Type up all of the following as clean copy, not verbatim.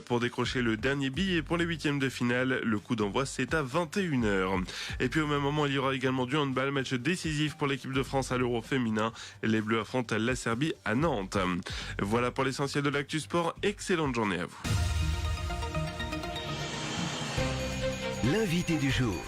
Pour décrocher le dernier billet pour les huitièmes de finale, le coup d'envoi c'est à 21h. Et puis au même moment, il y aura également du handball, match décisif pour l'équipe de France à l'Euro féminin. Les Bleus affrontent la Serbie à Nantes. Voilà pour l'essentiel de l'actu sport. Excellente journée à vous. L'invité du jour.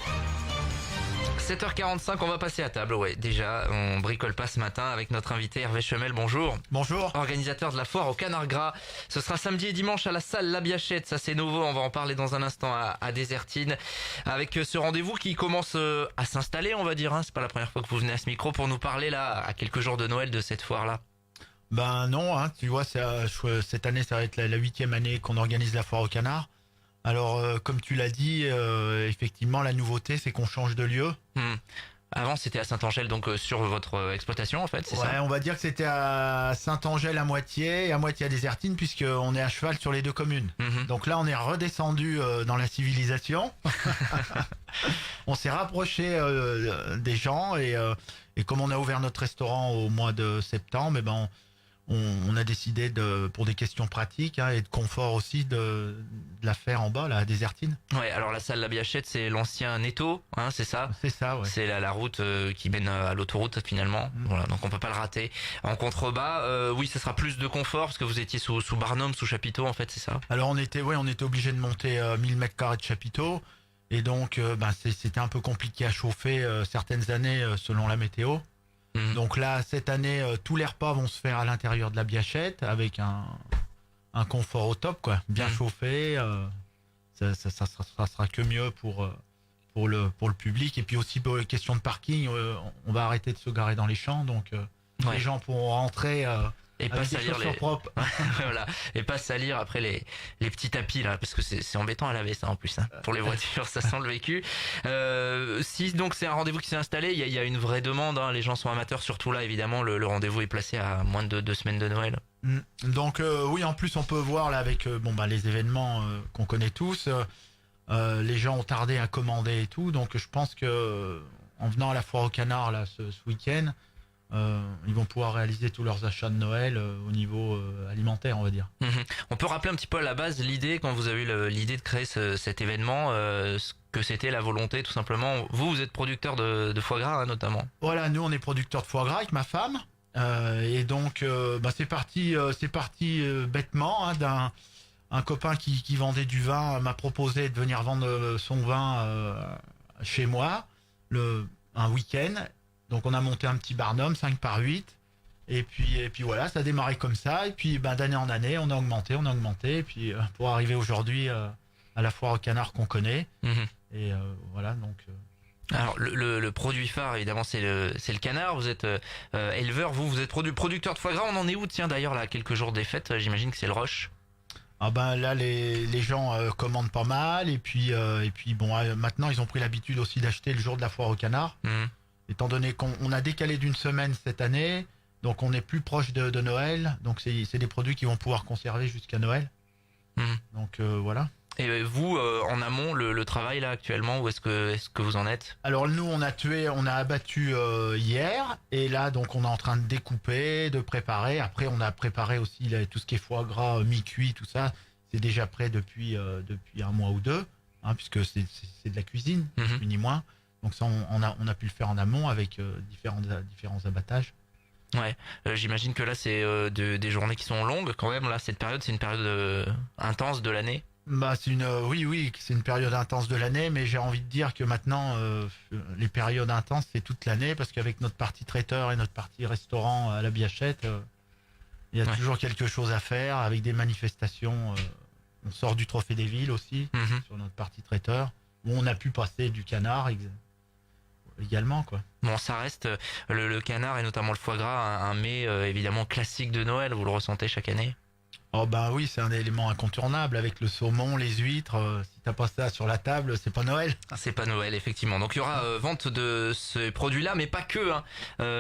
7h45, on va passer à table, ouais. Déjà, on bricole pas ce matin avec notre invité Hervé Chemel, bonjour. Bonjour. Organisateur de la foire au Canard Gras. Ce sera samedi et dimanche à la salle La Biachette, ça c'est nouveau, on va en parler dans un instant à Désertine. Avec ce rendez-vous qui commence à s'installer, on va dire, hein. C'est pas la première fois que vous venez à ce micro pour nous parler là, à quelques jours de Noël de cette foire-là. Ben non, hein, tu vois, cette année, ça va être la 8e année qu'on organise la foire au canard. Alors, comme tu l'as dit, effectivement, la nouveauté, c'est qu'on change de lieu. Avant, c'était à Saint-Angèle, donc sur votre exploitation, en fait, c'est ça? Ouais, on va dire que c'était à Saint-Angèle à moitié et à moitié à Désertine, puisqu'on est à cheval sur les deux communes. Donc là, on est redescendu dans la civilisation. On s'est rapproché des gens et comme on a ouvert notre restaurant au mois de septembre, eh ben on a décidé pour des questions pratiques et de confort aussi de la faire en bas là à Désertine. Ouais, alors la salle La Biachette, c'est l'ancien étau, hein, c'est ça? C'est ça, ouais. C'est la route qui mène à l'autoroute finalement. Voilà, donc on peut pas le rater. En contrebas, oui, ça sera plus de confort parce que vous étiez sous Barnum, sous chapiteau en fait, c'est ça? Alors on était obligé de monter 1000 mètres carrés de chapiteau et donc c'était un peu compliqué à chauffer certaines années selon la météo. Donc là, cette année, tous les repas vont se faire à l'intérieur de la Biachette avec un confort au top, quoi, bien chauffé. Ça sera que mieux pour le public. Et puis aussi pour les questions de parking, on va arrêter de se garer dans les champs, donc les gens pourront rentrer Et pas avec des salir chaussures propres. voilà, et pas salir après les petits tapis là, parce que c'est embêtant à laver ça en plus, hein. Pour les voitures, ça sent le vécu. Si donc c'est un rendez-vous qui s'est installé, il y a une vraie demande, hein. Les gens sont amateurs, surtout là évidemment, le rendez-vous est placé à moins de 2 semaines de Noël. Donc oui, en plus on peut voir là avec les événements qu'on connaît tous, les gens ont tardé à commander et tout, donc je pense que en venant à la foire au canard là ce week-end, ils vont pouvoir réaliser tous leurs achats de Noël au niveau alimentaire, on va dire. On peut rappeler un petit peu à la base l'idée, quand vous avez eu l'idée de créer cet événement, ce que c'était la volonté tout simplement. Vous êtes producteur de foie gras, hein, notamment. Voilà, nous on est producteur de foie gras avec ma femme, et donc c'est parti bêtement, hein, d'un copain qui vendait du vin m'a proposé de venir vendre son vin chez moi un week-end. Donc on a monté un petit Barnum 5 par 8 et puis voilà, ça a démarré comme ça et puis d'année en année on a augmenté et puis pour arriver aujourd'hui à la foire au canard qu'on connaît. Et voilà donc Alors le produit phare évidemment c'est le canard. Vous êtes éleveur, vous êtes producteur de foie gras. On en est où, tiens, d'ailleurs là, à quelques jours des fêtes? J'imagine que c'est le rush. Là les gens commandent pas mal et puis maintenant ils ont pris l'habitude aussi d'acheter le jour de la foire au canard. Étant donné qu'on a décalé d'une semaine cette année, donc on est plus proche de Noël, donc c'est des produits qui vont pouvoir conserver jusqu'à Noël. Donc voilà. Et vous, en amont, le travail là actuellement, où est-ce que vous en êtes? Alors nous on a abattu hier, et là donc on est en train de découper, de préparer. Après on a préparé aussi tout ce qui est foie gras, mi-cuit, tout ça, c'est déjà prêt depuis un mois ou deux, hein, puisque c'est de la cuisine, ni moins. Donc ça, on a pu le faire en amont avec différents abattages. Ouais, j'imagine que là c'est des journées qui sont longues quand même. Là, cette période, c'est une période intense de l'année. Oui, c'est une période intense de l'année, mais j'ai envie de dire que maintenant les périodes intenses c'est toute l'année, parce qu'avec notre partie traiteur et notre partie restaurant à la Biachette, il y a toujours quelque chose à faire avec des manifestations. On sort du Trophée des Villes aussi sur notre partie traiteur, où on a pu passer du canard également, quoi. Bon, ça reste le canard et notamment le foie gras, un mets évidemment classique de Noël. Vous le ressentez chaque année? Oh oui, c'est un élément incontournable avec le saumon, les huîtres. Si t'as pas ça sur la table, c'est pas Noël. C'est pas Noël, effectivement. Donc il y aura vente de ces produits-là, mais pas que, hein.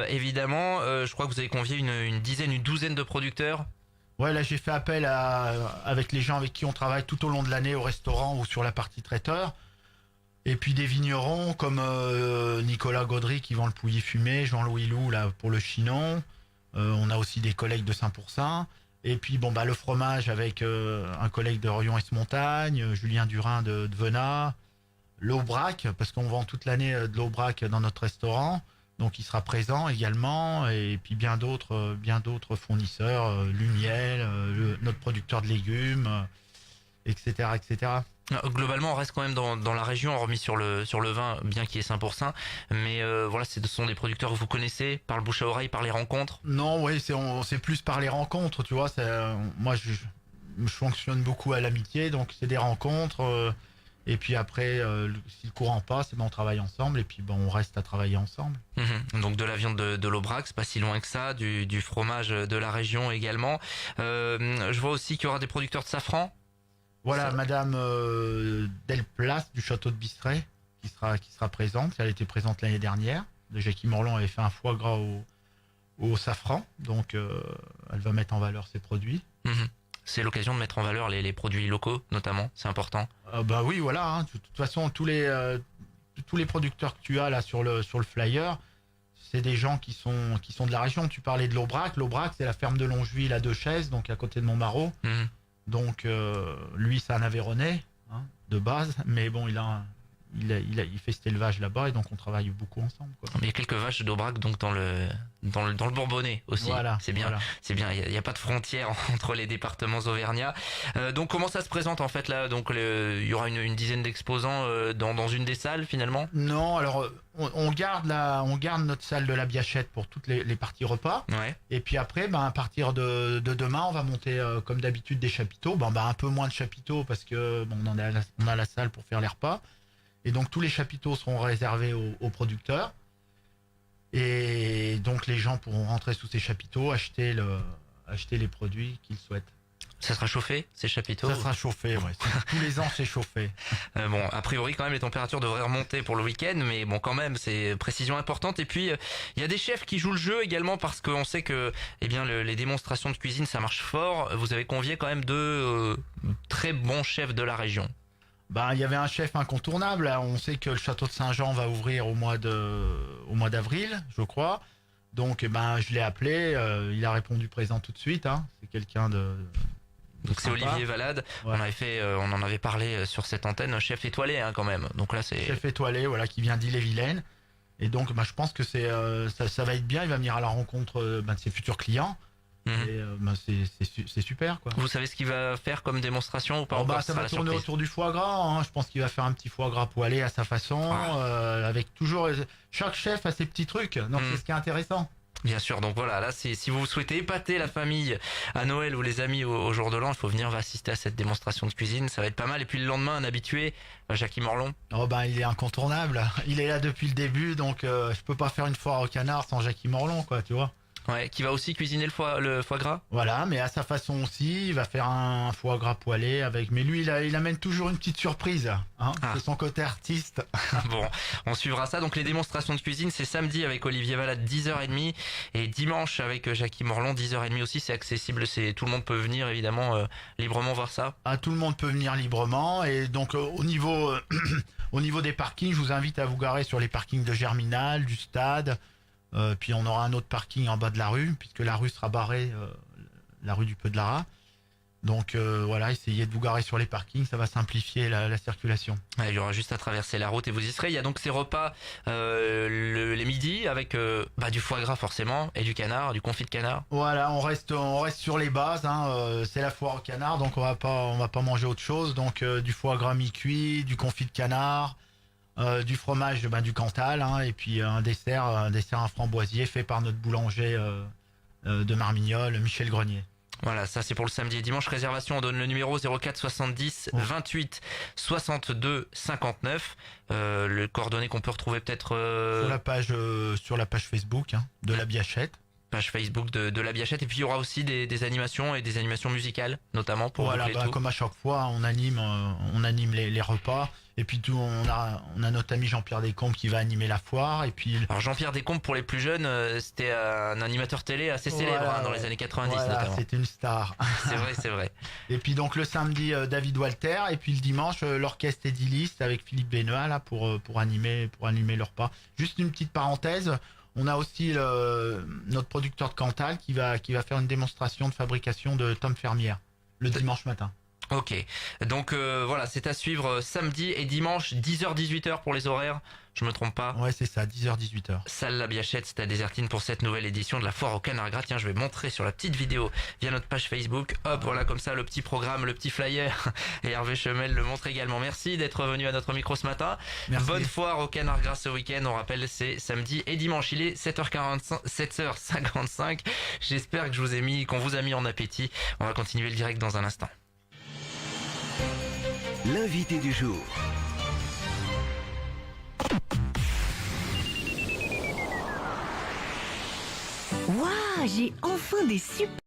Évidemment, je crois que vous avez convié une douzaine de producteurs. Ouais, là j'ai fait appel avec les gens avec qui on travaille tout au long de l'année au restaurant ou sur la partie traiteur. Et puis des vignerons comme Nicolas Gaudry qui vend le pouilly fumé, Jean-Louis Lou là pour le chinon. On a aussi des collègues de Saint-Pourçain. Et puis bon bah le fromage avec un collègue de Rion-Est-Montagne, Julien Durin de Venat, l'Aubrac, parce qu'on vend toute l'année de l'Aubrac dans notre restaurant, donc il sera présent également, et puis bien d'autres fournisseurs, Lumiel, notre producteur de légumes, etc., etc. Globalement, on reste quand même dans la région, hormis sur le vin, bien qu'il y ait Saint-Pourçain. Mais voilà, ce sont des producteurs que vous connaissez par le bouche à oreille, par les rencontres. Non, oui, c'est plus par les rencontres, tu vois. Moi, je fonctionne beaucoup à l'amitié, donc c'est des rencontres. Et puis après, si le courant passe, on travaille ensemble, et puis on reste à travailler ensemble. Donc de la viande de l'Aubrac, c'est pas si loin que ça, du fromage de la région également. Je vois aussi qu'il y aura des producteurs de safran. Voilà, Ça- Madame Delplace du château de Bistray qui sera présente. Elle était présente l'année dernière. Jackie Morland avait fait un foie gras au safran, donc elle va mettre en valeur ses produits. Mhm. C'est l'occasion de mettre en valeur les produits locaux, notamment, c'est important. Bah oui, voilà. Hein. De toute façon, tous les producteurs que tu as là sur le flyer, c'est des gens qui sont de la région. Tu parlais de l'Aubrac. L'Aubrac, c'est la ferme de Longeville à Deux-Chaises, donc à côté de Montmarault. Mhm. Donc lui, c'est un Aveyronais hein, de base, mais bon, il fait cet élevage là-bas et donc on travaille beaucoup ensemble. Quoi. Il y a quelques vaches d'Aubrac donc dans le Bourbonnais aussi. Voilà, C'est bien. voilà. C'est bien, il y a pas de frontière entre les départements auvergnats. Donc comment ça se présente en fait là? Donc il y aura une dizaine d'exposants dans une des salles finalement. Non, alors on garde notre salle de la Biachette pour toutes les parties repas. Ouais. Et puis après, à partir de demain, on va monter comme d'habitude des chapiteaux. Un peu moins de chapiteaux parce que on a la salle pour faire les repas. Et donc tous les chapiteaux seront réservés aux producteurs. Et donc les gens pourront rentrer sous ces chapiteaux, acheter les produits qu'ils souhaitent. Ça sera chauffé ces chapiteaux? Ça sera chauffé, ouais. Tous les ans c'est chauffé. Bon, a priori quand même les températures devraient remonter pour le week-end, mais bon quand même c'est précision importante. Et puis il y a des chefs qui jouent le jeu également parce qu'on sait que les démonstrations de cuisine ça marche fort. Vous avez convié quand même deux très bons chefs de la région. Il y avait un chef incontournable. Là. On sait que le château de Saint-Jean va ouvrir au mois d'avril, je crois. Donc, je l'ai appelé. Il a répondu présent tout de suite. Hein. C'est quelqu'un de Donc c'est sympa. Olivier Valade. Ouais. On en avait parlé sur cette antenne. Chef étoilé hein, quand même. Donc là c'est. Chef étoilé, voilà, qui vient d'Ille-et-Vilaine. Et donc, je pense que ça va être bien. Il va venir à la rencontre de ses futurs clients. Mhm. Et c'est super, quoi. Vous savez ce qu'il va faire comme démonstration ou pas encore? Ça Ce va sera la tourner surprise. autour du foie gras. Hein. Je pense qu'il va faire un petit foie gras poêlé à sa façon, avec toujours. Chaque chef a ses petits trucs. Donc c'est ce qui est intéressant. Bien sûr, donc voilà, là si vous souhaitez épater la famille à Noël ou les amis au jour de l'an, il faut venir assister à cette démonstration de cuisine, ça va être pas mal. Et puis le lendemain, un habitué, Jackie Morlon. Il est incontournable. Il est là depuis le début, donc je peux pas faire une foire au canard sans Jackie Morlon, quoi, tu vois. Ouais, qui va aussi cuisiner le foie gras. Voilà, mais à sa façon aussi, il va faire un foie gras poêlé avec. Mais lui, il amène toujours une petite surprise. Hein. Ah. C'est son côté artiste. Bon, on suivra ça. Donc les démonstrations de cuisine, c'est samedi avec Olivier Valade 10h30 et dimanche avec Jackie Morlon 10h30 aussi. C'est accessible, tout le monde peut venir évidemment librement voir ça. Ah, tout le monde peut venir librement. Et donc au niveau des parkings, je vous invite à vous garer sur les parkings de Germinal, du Stade. Puis on aura un autre parking en bas de la rue, puisque la rue sera barrée, la rue du Peu de Lara. Donc voilà, essayez de vous garer sur les parkings, ça va simplifier la circulation. Ouais, il y aura juste à traverser la route et vous y serez. Il y a donc ces repas les midis avec du foie gras forcément et du canard, du confit de canard. Voilà, on reste sur les bases. Hein, c'est la foire au canard, donc on va pas manger autre chose. Donc du foie gras mi-cuit, du confit de canard. Du fromage du Cantal hein, et puis un dessert un framboisier fait par notre boulanger de Marmignol, Michel Grenier. Voilà, ça c'est pour le samedi et dimanche. Réservation, on donne le numéro 04 70 28 62 59. Le coordonnées qu'on peut retrouver peut-être Sur la page Facebook hein, de la Biachette. Page Facebook de la Biachette. Et puis il y aura aussi des animations et des animations musicales, notamment pour Voilà, boucler le tout. comme à chaque fois, on anime les repas. Et puis on a notre ami Jean-Pierre Descombes qui va animer la foire. Et puis Alors Jean-Pierre Descombes, pour les plus jeunes, c'était un animateur télé assez célèbre Voilà, dans les années 90 voilà, notamment. c'était une star. C'est vrai. Et puis donc le samedi David Walter et puis le dimanche l'orchestre Ediliste avec Philippe Benoît là pour animer le repas. Juste une petite parenthèse, On a aussi notre producteur de Cantal qui va faire une démonstration de fabrication de tomes fermières le dimanche matin. Ok, donc voilà, c'est à suivre samedi et dimanche 10h-18h pour les horaires, je me trompe pas. Ouais, c'est ça, 10h-18h. Salle La Biachette, c'est à Désertine pour cette nouvelle édition de la foire au canard gras. Tiens, je vais montrer sur la petite vidéo via notre page Facebook. Hop, voilà comme ça le petit programme, le petit flyer. Et Hervé Chemel le montre également. Merci d'être venu à notre micro ce matin. Merci. Bonne foire au canard gras ce week-end. On rappelle, c'est samedi et dimanche. Il est 7h55. J'espère que qu'on vous a mis en appétit. On va continuer le direct dans un instant. L'invité du jour. Waouh, j'ai enfin des super